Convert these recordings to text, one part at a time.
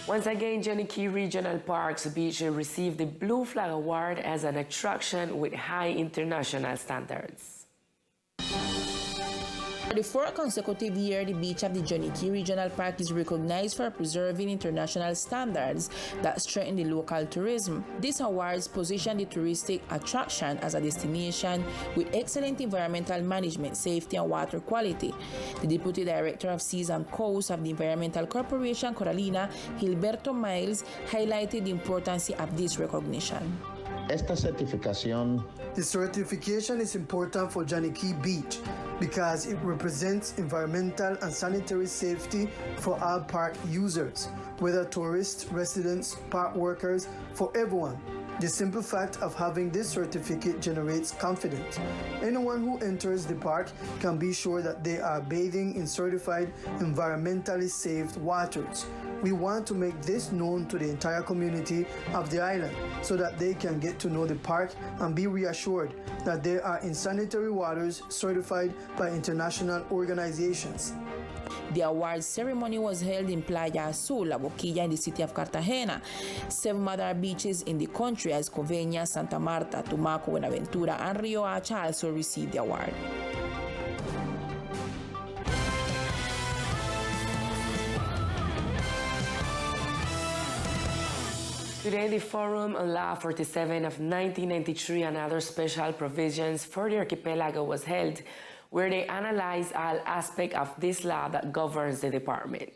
Once again, Johnny Key Regional Park's beach received the Blue Flag Award as an attraction with high international standards. For the fourth consecutive year, the beach of the Johnny Key Regional Park is recognized for preserving international standards that strengthen the local tourism. These awards position the touristic attraction as a destination with excellent environmental management, safety, and water quality. The Deputy Director of Seas and Coast of the Environmental Corporation, Carolina, Gilberto Miles, highlighted the importance of this recognition. The certification is important for Johnny Key Beach because it represents environmental and sanitary safety for all park users, whether tourists, residents, park workers, for everyone. The simple fact of having this certificate generates confidence. Anyone who enters the park can be sure that they are bathing in certified, environmentally safe waters. We want to make this known to the entire community of the island so that they can get to know the park and be reassured that they are in sanitary waters certified by international organizations. The awards ceremony was held in Playa Azul, La Boquilla, in the city of Cartagena. 7 other beaches in the country, as Coveñas, Santa Marta, Tumaco, Buenaventura, and Rio Hacha, also received the award. Today, the Forum on Law 47 of 1993 and other special provisions for the archipelago was held, where they analyzed all aspects of this law that governs the department.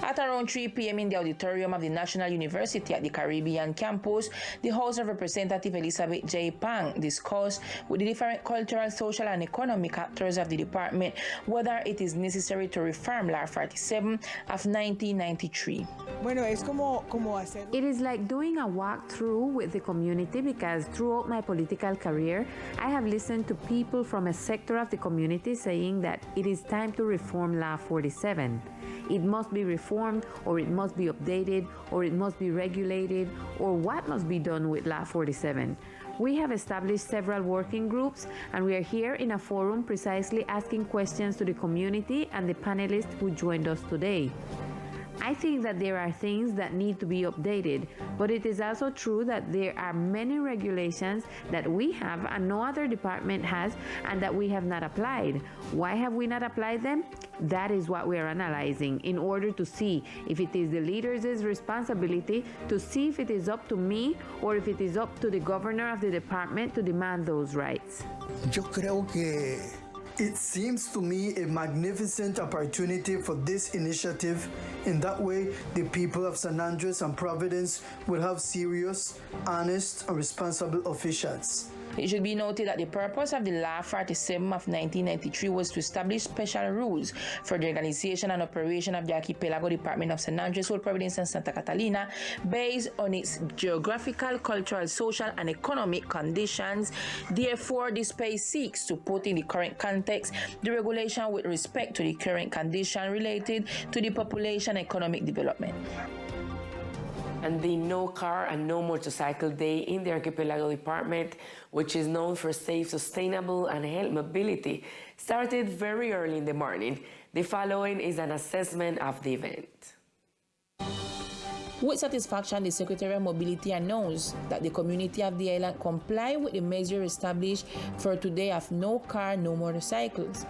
At around 3 p.m. in the auditorium of the National University at the Caribbean campus, the House of Representatives Elizabeth J. Pang discussed with the different cultural, social, and economic actors of the department whether it is necessary to reform Law 47 of 1993. It is like doing a walkthrough with the community because throughout my political career, I have listened to people from a sector of the community saying that it is time to reform Law 47. It must be reformed, or it must be updated, or it must be regulated, or what must be done with Law 47. We have established several working groups, and we are here in a forum precisely asking questions to the community and the panelists who joined us today. I think that there are things that need to be updated, but it is also true that there are many regulations that we have and no other department has and that we have not applied. Why have we not applied them? That is what we are analyzing in order to see if it is the leaders' responsibility to see if it is up to me or if it is up to the governor of the department to demand those rights. It seems to me a magnificent opportunity for this initiative. In that way, the people of San Andres and Providence will have serious, honest, and responsible officials. It should be noted that the purpose of the Law 47 of 1993 was to establish special rules for the organization and operation of the Archipelago Department of San Andres, Whole Providence, and Santa Catalina based on its geographical, cultural, social, and economic conditions. Therefore, this space seeks to put in the current context the regulation with respect to the current condition related to the population and economic development. And the No Car and No Motorcycle Day in the Archipelago Department, which is known for safe, sustainable, and healthy mobility, started very early in the morning. The following is an assessment of the event. With satisfaction, the Secretary of Mobility announced that the community of the island comply with the measure established for today of no car, no motorcycles.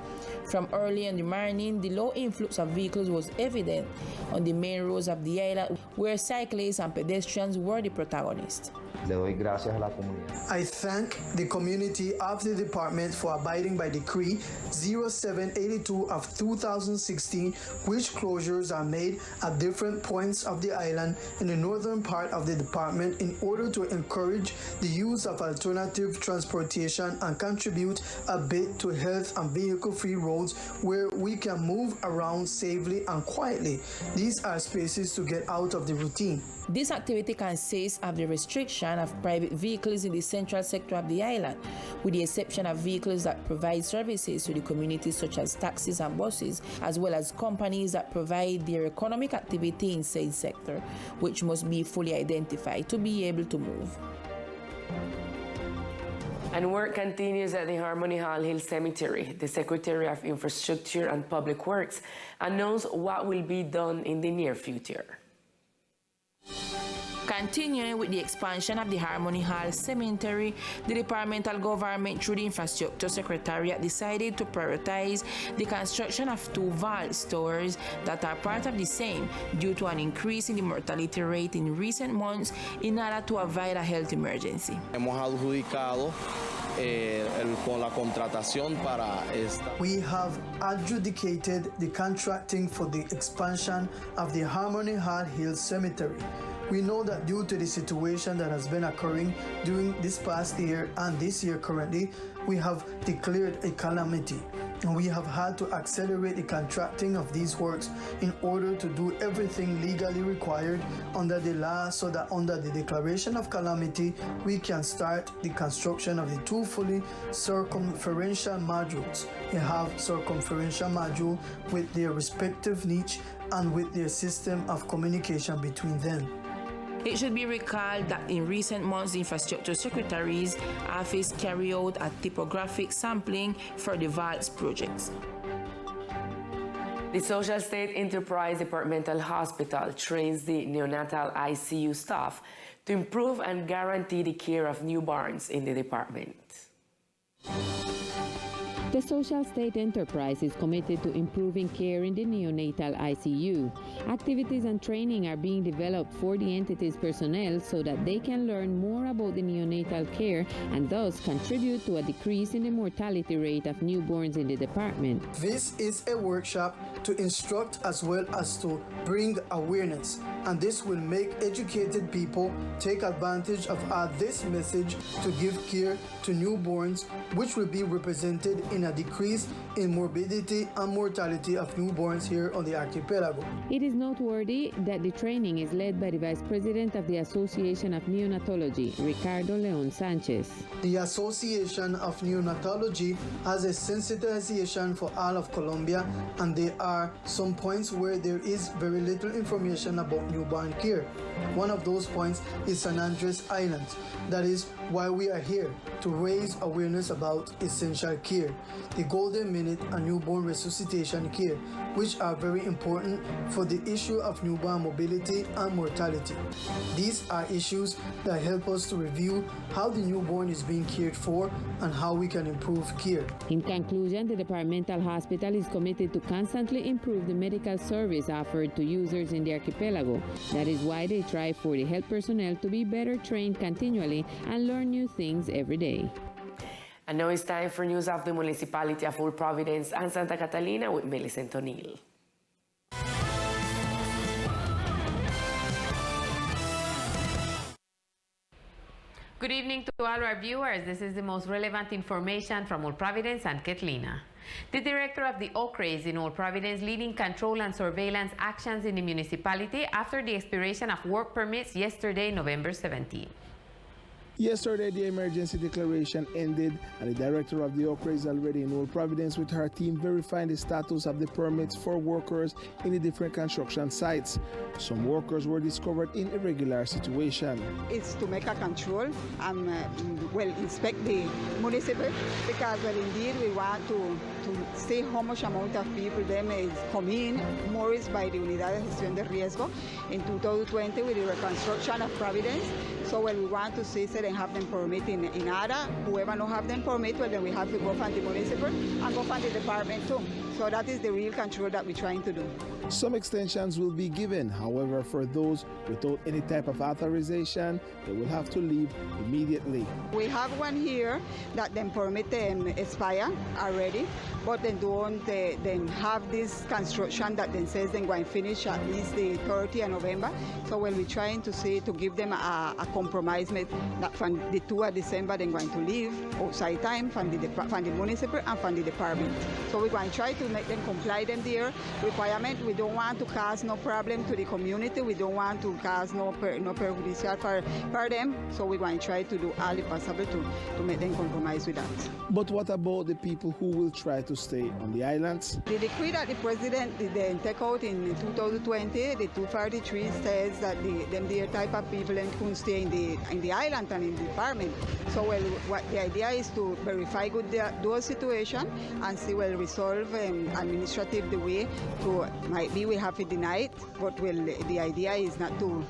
From early in the morning, the low influx of vehicles was evident on the main roads of the island, where cyclists and pedestrians were the protagonists. I thank the community of the department for abiding by Decree 0782 of 2016, which closures are made at different points of the island in the northern part of the department in order to encourage the use of alternative transportation and contribute a bit to health and vehicle-free roads where we can move around safely and quietly. These are spaces to get out of the routine. This activity consists of the restriction of private vehicles in the central sector of the island, with the exception of vehicles that provide services to the community such as taxis and buses, as well as companies that provide their economic activity in said sector, which must be fully identified to be able to move. And work continues at the Harmony Hall Hill Cemetery. The Secretary of Infrastructure and Public Works announced what will be done in the near future. Continuing with the expansion of the Harmony Hall Cemetery, the departmental government through the Infrastructure Secretariat decided to prioritize the construction of 2 vault stores that are part of the same due to an increase in the mortality rate in recent months in order to avoid a health emergency. Hemos adjudicado con la contratación para esta. We have adjudicated the contracting for the expansion of the Harmony Hall Hill Cemetery. We know that due to the situation that has been occurring during this past year and this year currently, we have declared a calamity. And we have had to accelerate the contracting of these works in order to do everything legally required under the law, so that under the declaration of calamity, we can start the construction of the 2 fully circumferential modules. They have circumferential module with their respective niche and with their system of communication between them. It should be recalled that in recent months, the Infrastructure Secretary's office carried out a typographic sampling for the vaults projects. The Social State Enterprise Departmental Hospital trains the neonatal ICU staff to improve and guarantee the care of newborns in the department. The Social State Enterprise is committed to improving care in the neonatal ICU. Activities and training are being developed for the entity's personnel so that they can learn more about the neonatal care and thus contribute to a decrease in the mortality rate of newborns in the department. This is a workshop to instruct as well as to bring awareness, and this will make educated people take advantage of this message to give care to newborns, which will be represented in a decrease in morbidity and mortality of newborns here on the archipelago. It is noteworthy that the training is led by the Vice President of the Association of Neonatology, Ricardo Leon Sanchez. The Association of Neonatology has a sensitization for all of Colombia, and there are some points where there is very little information about newborn care. One of those points is San Andres Island. That is why we are here, to raise awareness about essential care, the golden minute and newborn resuscitation care, which are very important for the issue of newborn mobility and mortality. These are issues that help us to review how the newborn is being cared for and how we can improve care. In conclusion, the departmental hospital is committed to constantly improve the medical service offered to users in the archipelago. That is why they strive for the health personnel to be better trained continually and learn new things every day. And now it's time for news of the municipality of Old Providence and Santa Catalina with Millicent O'Neill. Good evening to all our viewers. This is the most relevant information from Old Providence and Catalina. The director of the OCRA is in Old Providence leading control and surveillance actions in the municipality after the expiration of work permits yesterday, November 17. Yesterday, the emergency declaration ended, and the director of the OCRA is already in Old Providence with her team verifying the status of the permits for workers in the different construction sites. Some workers were discovered in irregular situation. It's to make a control and inspect the municipal, because indeed we want to see how much amount of people them is come in, more is by the Unidad de Gestión de Riesgo in 2020 with the reconstruction of Providence. So we want to see they have them permit in ADA. Whoever don't have them permit, well, then we have to go from the municipal and go from the department too. So that is the real control that we're trying to do. Some extensions will be given. However, for those without any type of authorization, they will have to leave immediately. We have one here that then permit them expire already, but then don't then have this construction that then says they're going to finish at least the 30th of November. So we'll be trying to see to give them a compromise that from the 2nd of December they're going to leave outside time from the municipal and from the department. So we're going to try to to make them comply them their requirement. We don't want to cause no problem to the community. We don't want to cause no perjudicial for them. So we're going to try to do all the possible to make them compromise with that. But what about the people who will try to stay on the islands? The decree that the president did then take out in 2020, the 243 says that the type of people couldn't stay in the island and in the department. So what the idea is to verify good those situations and see resolve administrative the way to might be we have to deny it, but the idea is not to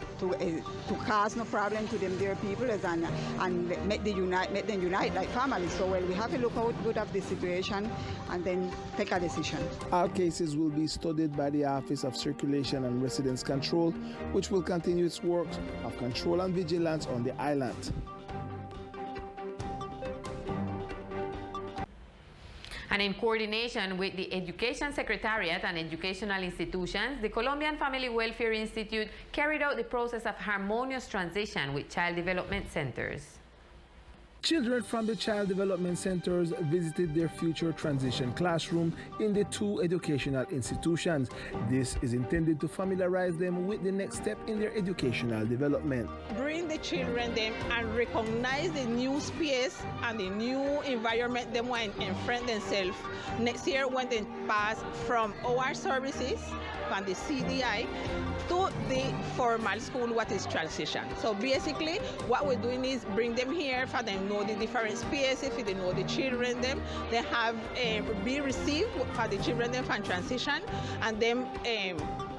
cause no problem to them their people and make them unite like families. So we have to look out good of the situation and then take a decision. All cases will be studied by the Office of Circulation and Residence Control, which will continue its work of control and vigilance on the island. And in coordination with the Education Secretariat and educational institutions, the Colombian Family Welfare Institute carried out the process of harmonious transition with child development centers. Children from the Child Development Centers visited their future transition classroom in the two educational institutions. This is intended to familiarize them with the next step in their educational development. Bring the children them and recognize the new space and the new environment they want in front themselves. Next year when they pass from our services, from the CDI, to the formal school, what is transition. So basically, what we're doing is bring them here for them know the different spaces, if they know the children them, they have be received for the children them from transition, and then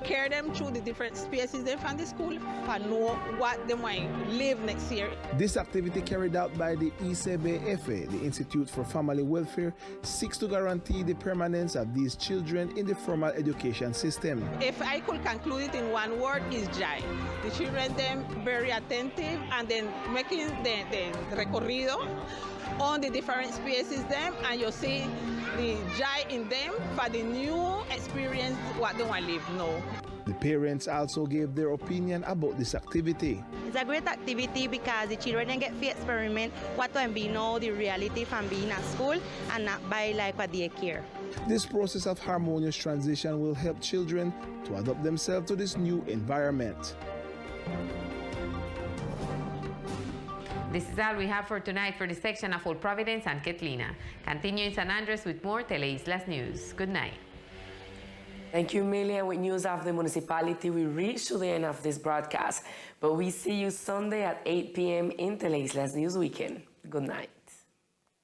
care them through the different spaces them from the school for know what they might live next year. This activity carried out by the ICBF, the Institute for Family Welfare, seeks to guarantee the permanence of these children in the formal education system. If I could conclude it in one word, is joy. The children them very attentive and then making the recorrido on the different spaces them, and you see the joy in them for the new experience what they want to live now. The parents also gave their opinion about this activity. It's a great activity because the children get to experiment what can be now the reality from being at school and not by like a daycare. This process of harmonious transition will help children to adapt themselves to this new environment. This is all we have for tonight for the section of Old Providence and Ketlina. Continue in San Andres with more Teleislas News. Good night. Thank you, Millie. With news of the municipality, we reached to the end of this broadcast. But we see you Sunday at 8 p.m. in Teleislas News Weekend. Good night.